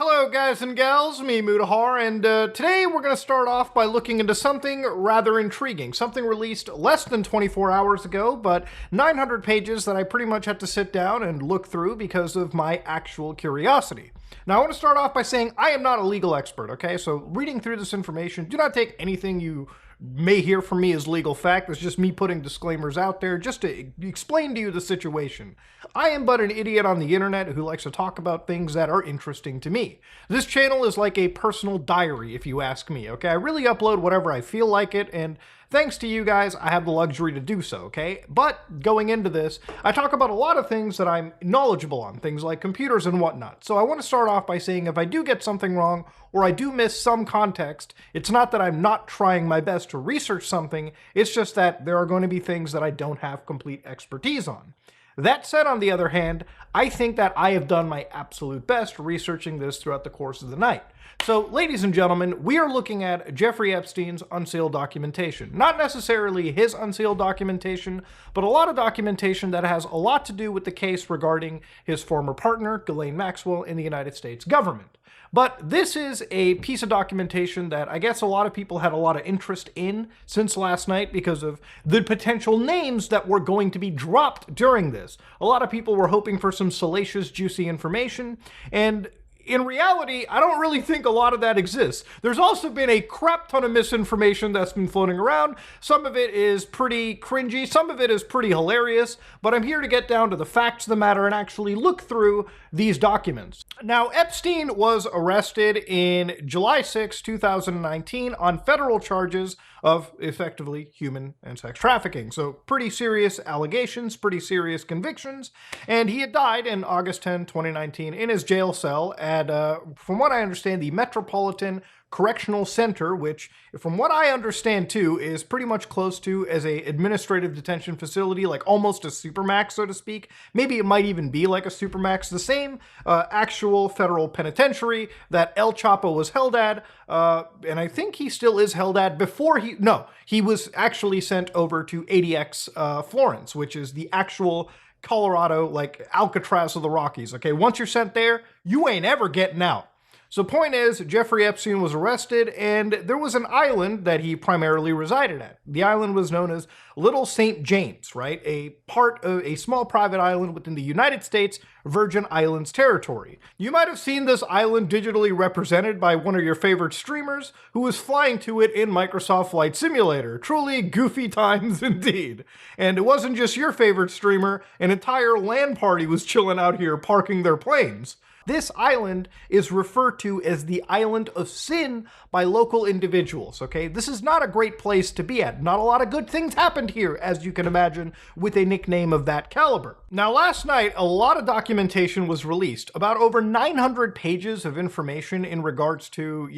Hello guys and gals, me Mutahar, and today we're going to start off by looking into something rather intriguing, something released less than 24 hours ago, but 900 pages that I pretty much had to sit down and look through because of my actual curiosity. Now I want to start off by saying I am not a legal expert, okay? So reading through this information, do not take anything you may hear from me as legal fact. It's just me putting disclaimers out there just to explain to you the situation. I am but an idiot on the internet who likes to talk about things that are interesting to me. This channel is like a personal diary, if you ask me, okay? I really upload whatever I feel like it, and thanks to you guys, I have the luxury to do so, okay? But going into this, I talk about a lot of things that I'm knowledgeable on, things like computers and whatnot. So I want to start off by saying if I do get something wrong, or I do miss some context, it's not that I'm not trying my best to research something, it's just that there are going to be things that I don't have complete expertise on. That said, on the other hand, I think that I have done my absolute best researching this throughout the course of the night. So, ladies and gentlemen, we are looking at Jeffrey Epstein's unsealed documentation. Not necessarily his unsealed documentation, but a lot of documentation that has a lot to do with the case regarding his former partner, Ghislaine Maxwell, in the United States government. But this is a piece of documentation that I guess a lot of people had a lot of interest in since last night because of the potential names that were going to be dropped during this. A lot of people were hoping for some salacious, juicy information, and in reality, I don't really think a lot of that exists. There's also been a crap ton of misinformation that's been floating around. Some of it is pretty cringy, some of it is pretty hilarious, but I'm here to get down to the facts of the matter and actually look through these documents. Now, Epstein was arrested in July 6, 2019 on federal charges of effectively human and sex trafficking. So pretty serious allegations, pretty serious convictions, and he had died in August 10, 2019 in his jail cell at, from what I understand, the Metropolitan Correctional Center, which, from what I understand too, is pretty much close to as a administrative detention facility, like almost a supermax, so to speak. Maybe it might even be like a supermax, the same actual federal penitentiary that El Chapo was held at, and I think he still is held at before he was actually sent over to ADX Florence, which is the actual Colorado, like Alcatraz of the Rockies, okay? Once you're sent there, you ain't ever getting out. So point is, Jeffrey Epstein was arrested, and there was an island that he primarily resided at. The island was known as Little St. James, right? A part of a small private island within the United States Virgin Islands territory. You might have seen this island digitally represented by one of your favorite streamers who was flying to it in Microsoft Flight Simulator. Truly goofy times indeed. And it wasn't just your favorite streamer, an entire LAN party was chilling out here parking their planes. This island is referred to as the Island of Sin by local individuals, okay? This is not a great place to be at. Not a lot of good things happened here, as you can imagine, with a nickname of that caliber. Now, last night, a lot of documentation was released, about over 900 pages of information in regards to,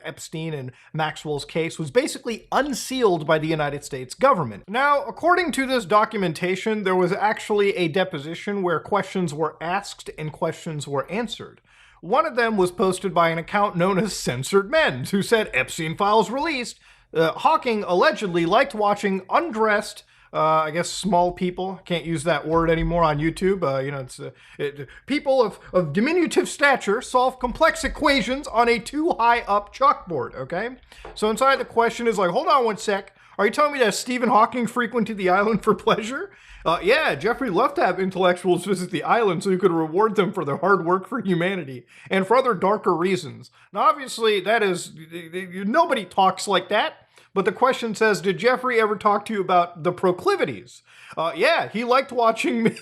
Epstein and Maxwell's case was basically unsealed by the United States government. Now, according to this documentation, there was actually a deposition where questions were asked and questions were answered. One of them was posted by an account known as Censored Men, who said Epstein files released. Hawking allegedly liked watching undressed, I guess small people, can't use that word anymore on YouTube, people of diminutive stature solve complex equations on a too high up chalkboard, okay? So inside the question is like, hold on one sec, are you telling me that Stephen Hawking frequented the island for pleasure? Yeah, Jeffrey loved to have intellectuals visit the island so he could reward them for their hard work for humanity and for other darker reasons. Now, obviously, that is, nobody talks like that. But the question says, did Jeffrey ever talk to you about the proclivities? Yeah, he liked watching me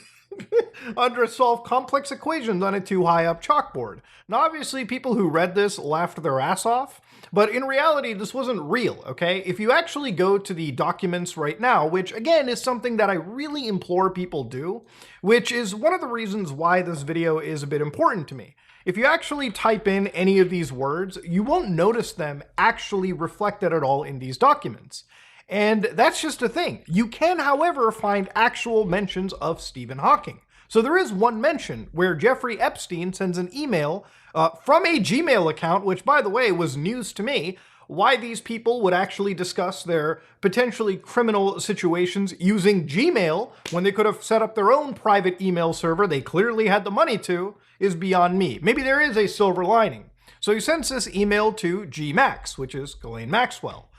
solve complex equations on a too high up chalkboard. Now, obviously, people who read this laughed their ass off. But in reality, this wasn't real, okay? If you actually go to the documents right now, which again is something that I really implore people do, which is one of the reasons why this video is a bit important to me. If you actually type in any of these words, you won't notice them actually reflected at all in these documents. And that's just a thing. You can, however, find actual mentions of Stephen Hawking. So there is one mention where Jeffrey Epstein sends an email from a Gmail account, which, by the way, was news to me, why these people would actually discuss their potentially criminal situations using Gmail when they could have set up their own private email server they clearly had the money to is beyond me. Maybe there is a silver lining. So he sends this email to G. Max, which is Ghislaine Maxwell.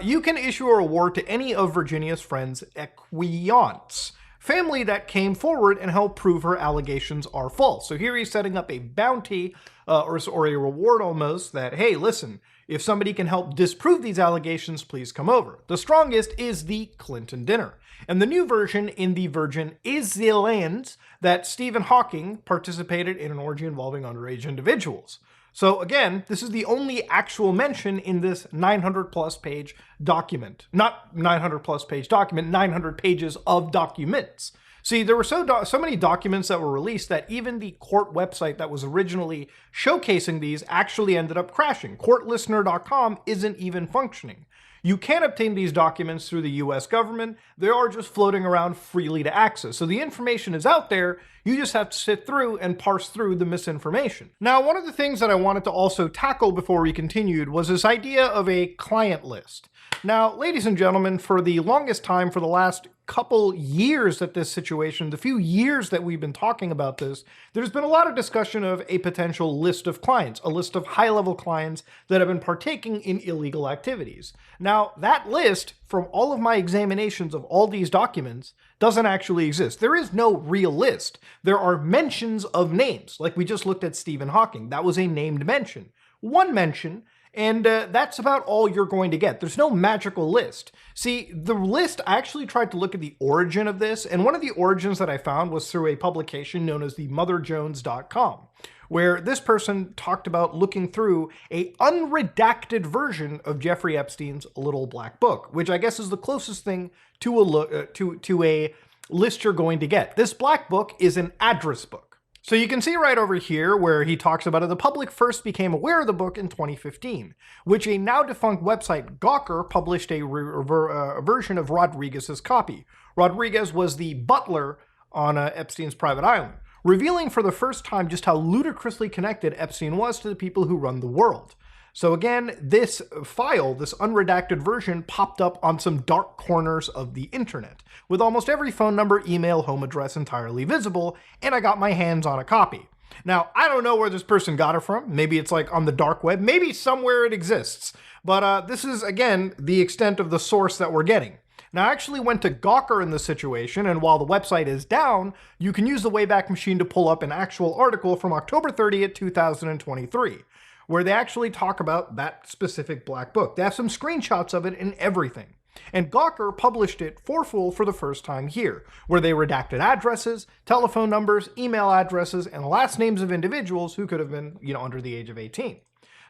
You can issue a reward to any of Virginia's friends' equiants, family that came forward and helped prove her allegations are false. So here he's setting up a bounty or a reward almost that, hey, listen, if somebody can help disprove these allegations, please come over. The strongest is the Clinton dinner. And the new version in the Virgin is the land that Stephen Hawking participated in an orgy involving underage individuals. So again, this is the only actual mention in this 900 plus page document. Not 900 plus page document, 900 pages of documents. See, there were so many documents that were released that even the court website that was originally showcasing these actually ended up crashing. Courtlistener.com isn't even functioning. You can obtain these documents through the US government. They are just floating around freely to access. So the information is out there. You just have to sit through and parse through the misinformation. Now, one of the things that I wanted to also tackle before we continued was this idea of a client list. Now, ladies and gentlemen, for the longest time, for the last couple years that this situation, the few years that we've been talking about this, there's been a lot of discussion of a potential list of clients, a list of high-level clients that have been partaking in illegal activities. Now, that list, from all of my examinations of all these documents, doesn't actually exist. There is no real list. There are mentions of names, like we just looked at Stephen Hawking. That was a named mention. One mention, and that's about all you're going to get. There's no magical list. See, the list, I actually tried to look at the origin of this, and one of the origins that I found was through a publication known as the motherjones.com, where this person talked about looking through a unredacted version of Jeffrey Epstein's Little Black Book, which I guess is the closest thing to a list you're going to get. This black book is an address book. So you can see right over here where he talks about it. The public first became aware of the book in 2015, which a now defunct website, Gawker, published a version of Rodriguez's copy. Rodriguez was the butler on Epstein's private island, revealing for the first time just how ludicrously connected Epstein was to the people who run the world. So again, this file, this unredacted version, popped up on some dark corners of the internet, with almost every phone number, email, home address entirely visible, and I got my hands on a copy. Now, I don't know where this person got it from. Maybe it's like on the dark web. Maybe somewhere it exists. But this is, again, the extent of the source that we're getting. Now, I actually went to Gawker in this situation, and while the website is down, you can use the Wayback Machine to pull up an actual article from October 30th, 2023. Where they actually talk about that specific black book. They have some screenshots of it and everything. And Gawker published it for full for the first time here, where they redacted addresses, telephone numbers, email addresses, and last names of individuals who could have been, under the age of 18.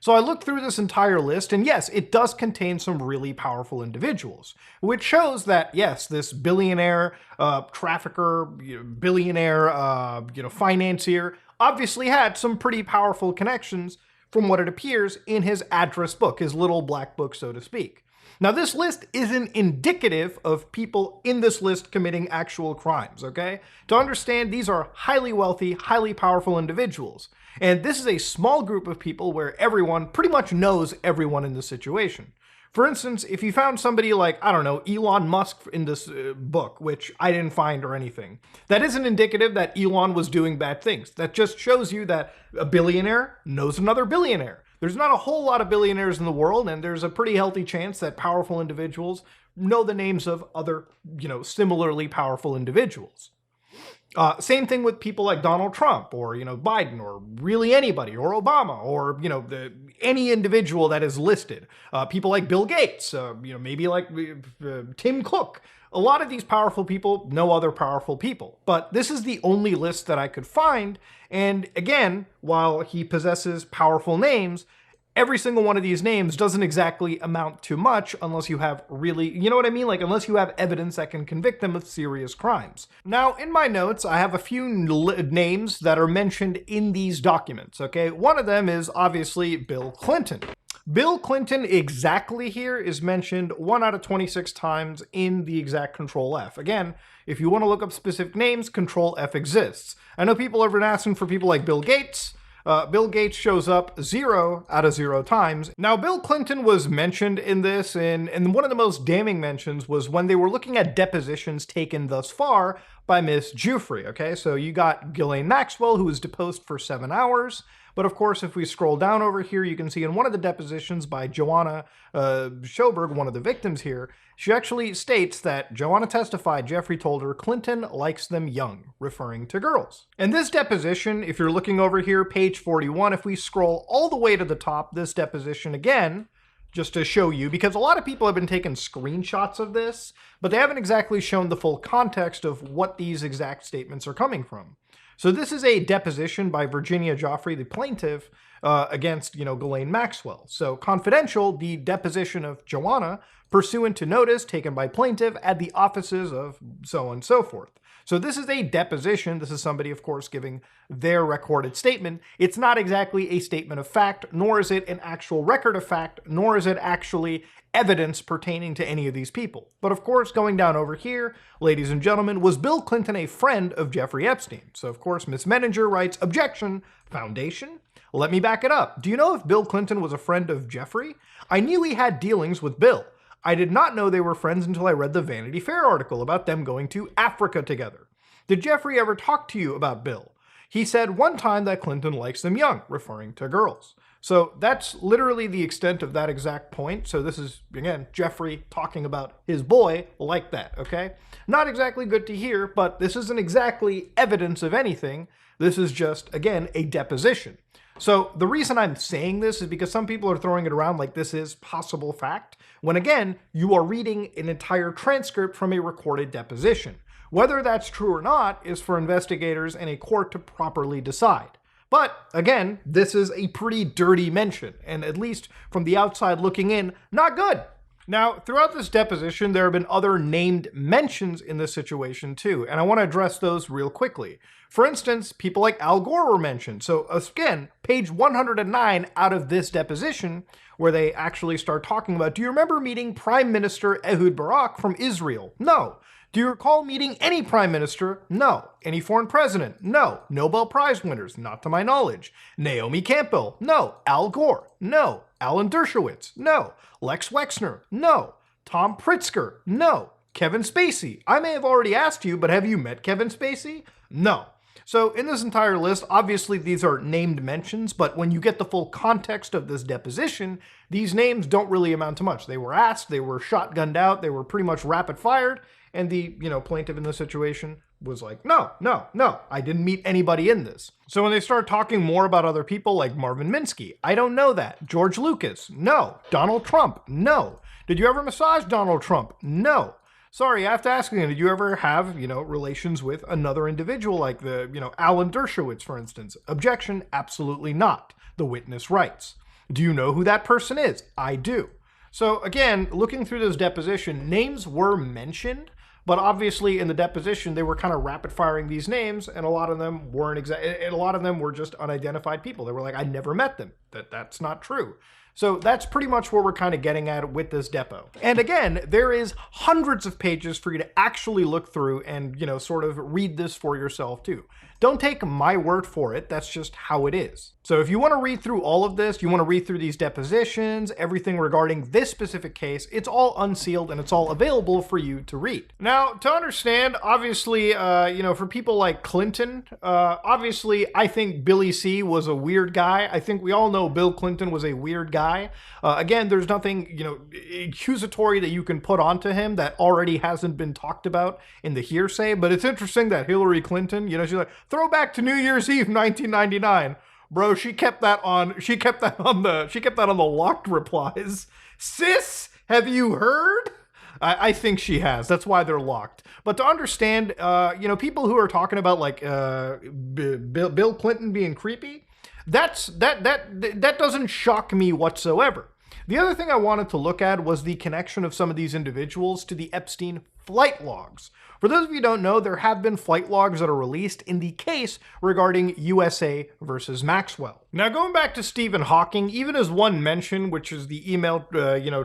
So I looked through this entire list, and yes, it does contain some really powerful individuals, which shows that, yes, this billionaire, trafficker, billionaire, financier, obviously had some pretty powerful connections from what it appears in his address book, his little black book, so to speak. Now, this list isn't indicative of people in this list committing actual crimes, okay? To understand, these are highly wealthy, highly powerful individuals. And this is a small group of people where everyone pretty much knows everyone in the situation. For instance, if you found somebody like, I don't know, Elon Musk in this book, which I didn't find or anything, that isn't indicative that Elon was doing bad things. That just shows you that a billionaire knows another billionaire. There's not a whole lot of billionaires in the world, and there's a pretty healthy chance that powerful individuals know the names of other, similarly powerful individuals. Same thing with people like Donald Trump or, Biden or really anybody or Obama or, any individual that is listed. People like Bill Gates, maybe like Tim Cook. A lot of these powerful people know other powerful people. But this is the only list that I could find. And again, while he possesses powerful names, every single one of these names doesn't exactly amount to much unless you have really, Like unless you have evidence that can convict them of serious crimes. Now, in my notes, I have a few names that are mentioned in these documents, okay? One of them is obviously Bill Clinton. Bill Clinton exactly here is mentioned 1 out of 26 times in the exact Control F. Again, if you want to look up specific names, Control F exists. I know people have been asking for people like Bill Gates. Bill Gates shows up 0 out of 0 times. Now, Bill Clinton was mentioned in this, and one of the most damning mentions was when they were looking at depositions taken thus far by Miss Giuffre, okay? So you got Ghislaine Maxwell, who was deposed for 7 hours, But of course, if we scroll down over here, you can see in one of the depositions by Joanna Schoberg, one of the victims here, she actually states that Joanna testified Jeffrey told her Clinton likes them young, referring to girls. And this deposition, if you're looking over here, page 41, if we scroll all the way to the top, this deposition again, just to show you, because a lot of people have been taking screenshots of this, but they haven't exactly shown the full context of what these exact statements are coming from. So this is a deposition by Virginia Joffrey, the plaintiff, against, Ghislaine Maxwell. So confidential, the deposition of Joanna, pursuant to notice taken by plaintiff at the offices of so on and so forth. So this is a deposition. This is somebody, of course, giving their recorded statement. It's not exactly a statement of fact, nor is it an actual record of fact, nor is it actually evidence pertaining to any of these people. But of course, going down over here, ladies and gentlemen, was Bill Clinton a friend of Jeffrey Epstein? So of course, Ms. Menninger writes, objection, foundation. Let me back it up. Do you know if Bill Clinton was a friend of Jeffrey? I knew he had dealings with Bill. I did not know they were friends until I read the Vanity Fair article about them going to Africa together. Did Jeffrey ever talk to you about Bill? He said one time that Clinton likes them young, referring to girls. So that's literally the extent of that exact point. So this is, again, Jeffrey talking about his boy like that, okay? Not exactly good to hear, but this isn't exactly evidence of anything. This is just, again, a deposition. So the reason I'm saying this is because some people are throwing it around like this is possible fact, when again, you are reading an entire transcript from a recorded deposition. Whether that's true or not is for investigators and a court to properly decide. But again, this is a pretty dirty mention, and at least from the outside looking in, not good. Now, throughout this deposition, there have been other named mentions in this situation too, and I want to address those real quickly. For instance, people like Al Gore were mentioned. So again, page 109 out of this deposition, where they actually start talking about, do you remember meeting Prime Minister Ehud Barak from Israel? No. Do you recall meeting any prime minister? No. Any foreign president? No. Nobel Prize winners? Not to my knowledge. Naomi Campbell? No. Al Gore? No. Alan Dershowitz? No. Lex Wexner? No. Tom Pritzker? No. Kevin Spacey? I may have already asked you, but have you met Kevin Spacey? No. So in this entire list, obviously these are named mentions, but when you get the full context of this deposition, these names don't really amount to much. They were asked, they were shotgunned out, they were pretty much rapid fired, and the, plaintiff in this situation was like, no, I didn't meet anybody in this. So when they start talking more about other people like Marvin Minsky, I don't know that. George Lucas, no. Donald Trump, no. Did you ever massage Donald Trump? No. Sorry, I have to ask you, did you ever have, relations with another individual like the, Alan Dershowitz, for instance? Objection, absolutely not. The witness writes. Do you know who that person is? I do. So again, looking through this deposition, names were mentioned, but obviously in the deposition, they were kind of rapid firing these names, and a lot of them weren't and a lot of them were just unidentified people. They were like, I never met them. That's not true. So that's pretty much where we're kind of getting at with this depo. And again, there is hundreds of pages for you to actually look through and, sort of read this for yourself too. Don't take my word for it. That's just how it is. So if you want to read through all of this, you want to read through these depositions, everything regarding this specific case, it's all unsealed and it's all available for you to read. Now, to understand, obviously, for people like Clinton, obviously, I think Billy C was a weird guy. I think we all know Bill Clinton was a weird guy. Again, there's nothing, accusatory that you can put onto him that already hasn't been talked about in the hearsay. But it's interesting that Hillary Clinton, she's like, throwback to New Year's Eve, 1999. Bro, she kept that on the locked replies. Sis, have you heard? I think she has. That's why they're locked. But to understand, people who are talking about like Bill Clinton being creepy, that doesn't shock me whatsoever. The other thing I wanted to look at was the connection of some of these individuals to the Epstein flight logs. For those of you who don't know, there have been flight logs that are released in the case regarding USA versus Maxwell. Now, going back to Stephen Hawking, even as one mention, which is the email,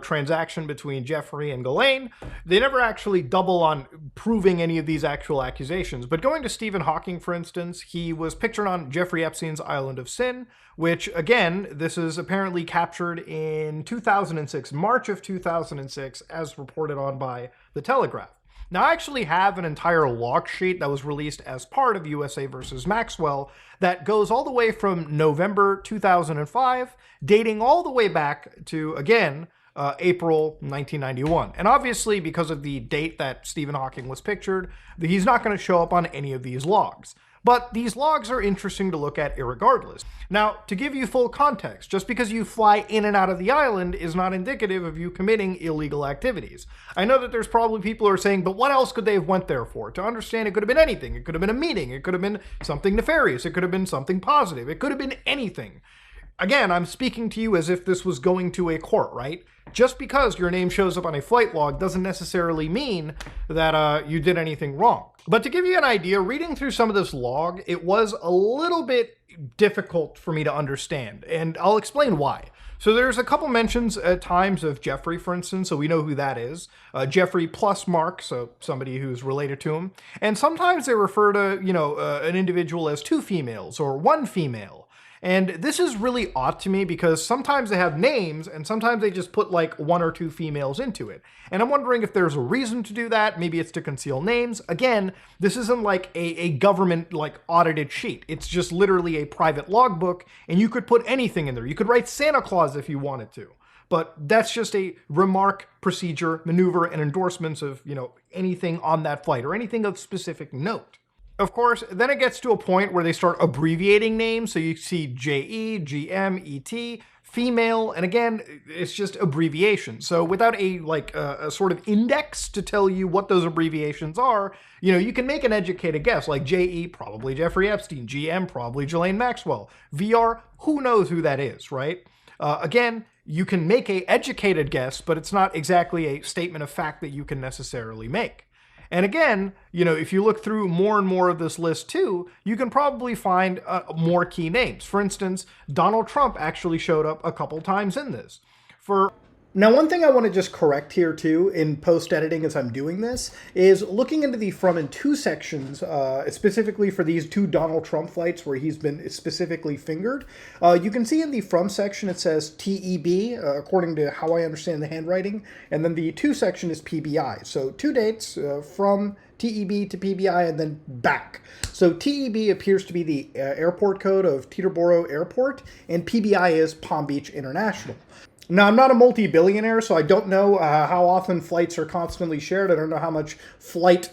transaction between Jeffrey and Ghislaine, they never actually double on proving any of these actual accusations. But going to Stephen Hawking, for instance, he was pictured on Jeffrey Epstein's Island of Sin, which, again, this is apparently captured in 2006, March of 2006, as reported on by The Telegraph. Now, I actually have an entire log sheet that was released as part of USA versus Maxwell that goes all the way from November 2005, dating all the way back to, again, April 1991. And obviously, because of the date that Stephen Hawking was pictured, he's not going to show up on any of these logs. But these logs are interesting to look at irregardless. Now, to give you full context, just because you fly in and out of the island is not indicative of you committing illegal activities. I know that there's probably people who are saying, but what else could they have went there for? To understand, it could have been anything. It could have been a meeting. It could have been something nefarious. It could have been something positive. It could have been anything. Again, I'm speaking to you as if this was going to a court, right? Just because your name shows up on a flight log doesn't necessarily mean that you did anything wrong. But to give you an idea, reading through some of this log, it was a little bit difficult for me to understand, and I'll explain why. So there's a couple mentions at times of Jeffrey, for instance, so we know who that is. Jeffrey plus Mark, so somebody who's related to him. And sometimes they refer to, an individual as two females or one female. And this is really odd to me because sometimes they have names and sometimes they just put like one or two females into it. And I'm wondering if there's a reason to do that. Maybe it's to conceal names. Again, this isn't like a government like audited sheet. It's just literally a private logbook and you could put anything in there. You could write Santa Claus if you wanted to. But that's just a remark, procedure, maneuver, and endorsements of, anything on that flight or anything of specific note. Of course, then it gets to a point where they start abbreviating names. So you see JE, GM, ET, female, and again, it's just abbreviations. So without a sort of index to tell you what those abbreviations are, you can make an educated guess, like JE, probably Jeffrey Epstein, GM, probably Ghislaine Maxwell, VR, who knows who that is, right? Again, you can make an educated guess, but it's not exactly a statement of fact that you can necessarily make. And again, if you look through more and more of this list too, you can probably find more key names. For instance, Donald Trump actually showed up a couple times in this. Now, one thing I want to just correct here too in post-editing as I'm doing this is looking into the from and to sections, specifically for these two Donald Trump flights where he's been specifically fingered. You can see in the from section it says TEB, according to how I understand the handwriting, and then the to section is PBI. So 2 dates from TEB to PBI and then back. So TEB appears to be the airport code of Teterboro Airport, and PBI is Palm Beach International. Now, I'm not a multi-billionaire, so I don't know how often flights are constantly shared. I don't know how much flight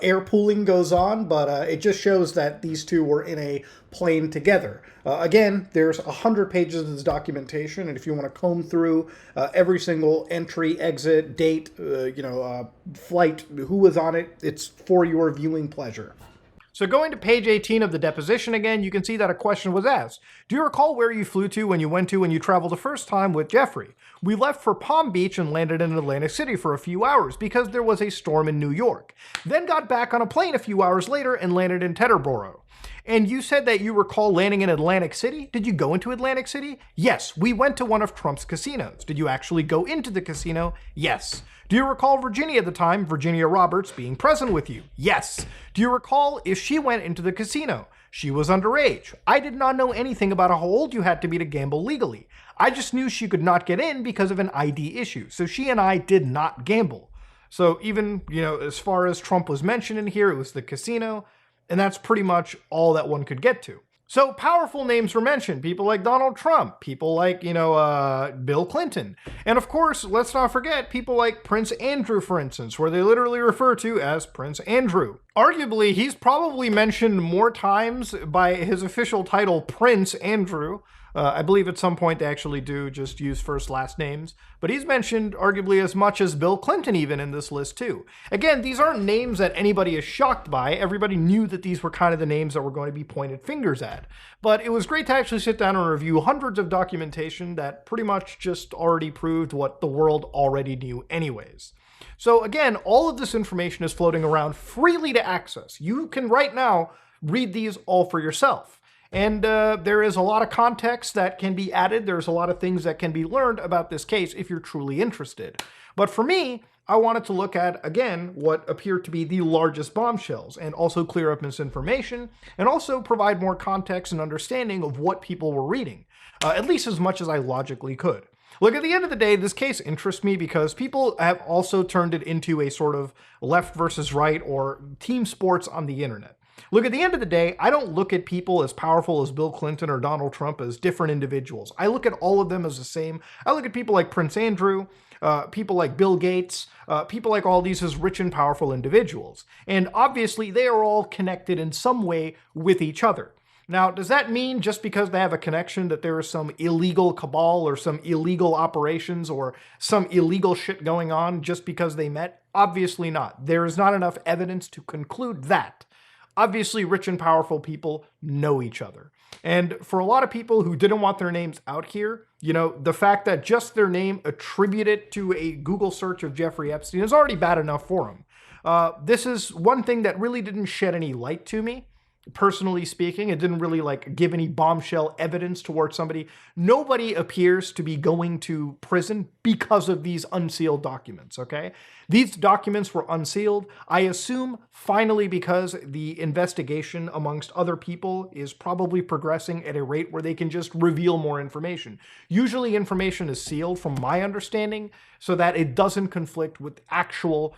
air pooling goes on, but it just shows that these two were in a plane together. Again, there's 100 pages of this documentation, and if you want to comb through every single entry, exit, date, flight, who was on it, it's for your viewing pleasure. So going to page 18 of the deposition again, you can see that a question was asked. Do you recall where you flew to when you traveled the first time with Jeffrey? We left for Palm Beach and landed in Atlantic City for a few hours because there was a storm in New York. Then got back on a plane a few hours later and landed in Teterboro. And you said that you recall landing in Atlantic City? Did you go into Atlantic City? Yes, we went to one of Trump's casinos. Did you actually go into the casino? Yes. Do you recall Virginia at the time, Virginia Roberts, being present with you? Yes. Do you recall if she went into the casino? She was underage. I did not know anything about how old you had to be to gamble legally. I just knew she could not get in because of an ID issue. So she and I did not gamble. So even, as far as Trump was mentioned in here, it was the casino. And that's pretty much all that one could get to. So powerful names were mentioned, people like Donald Trump, people like, Bill Clinton. And of course, let's not forget people like Prince Andrew, for instance, where they literally refer to as Prince Andrew. Arguably, he's probably mentioned more times by his official title, Prince Andrew. I believe at some point they actually do just use first last names, but he's mentioned arguably as much as Bill Clinton even in this list too. Again, these aren't names that anybody is shocked by. Everybody knew that these were kind of the names that were going to be pointed fingers at. But it was great to actually sit down and review hundreds of documentation that pretty much just already proved what the world already knew anyways. So again, all of this information is floating around freely to access. You can right now read these all for yourself. And there is a lot of context that can be added. There's a lot of things that can be learned about this case if you're truly interested. But for me, I wanted to look at, again, what appear to be the largest bombshells and also clear up misinformation and also provide more context and understanding of what people were reading, at least as much as I logically could. Look, at the end of the day, this case interests me because people have also turned it into a sort of left versus right or team sports on the internet. Look, at the end of the day, I don't look at people as powerful as Bill Clinton or Donald Trump as different individuals. I look at all of them as the same. I look at people like Prince Andrew, people like Bill Gates, people like all these as rich and powerful individuals. And obviously, they are all connected in some way with each other. Now, does that mean just because they have a connection that there is some illegal cabal or some illegal operations or some illegal shit going on just because they met? Obviously not. There is not enough evidence to conclude that. Obviously, rich and powerful people know each other. And for a lot of people who didn't want their names out here, the fact that just their name attributed to a Google search of Jeffrey Epstein is already bad enough for them. This is one thing that really didn't shed any light to me. Personally speaking, it didn't really give any bombshell evidence towards somebody. Nobody appears to be going to prison because of these unsealed documents, okay? These documents were unsealed, I assume, finally because the investigation amongst other people is probably progressing at a rate where they can just reveal more information. Usually information is sealed, from my understanding, so that it doesn't conflict with actual,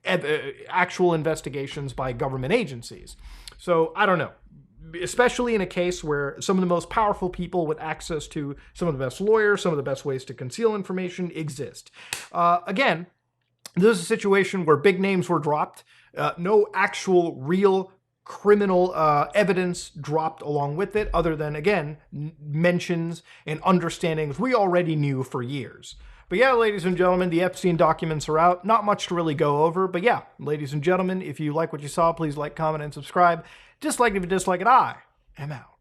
actual investigations by government agencies. So I don't know, especially in a case where some of the most powerful people with access to some of the best lawyers, some of the best ways to conceal information exist. Again, this is a situation where big names were dropped, no actual real criminal evidence dropped along with it, other than, again, mentions and understandings we already knew for years. But yeah, ladies and gentlemen, the Epstein documents are out. Not much to really go over, but yeah, ladies and gentlemen, if you like what you saw, please like, comment, and subscribe. Dislike it if you dislike it. I am out.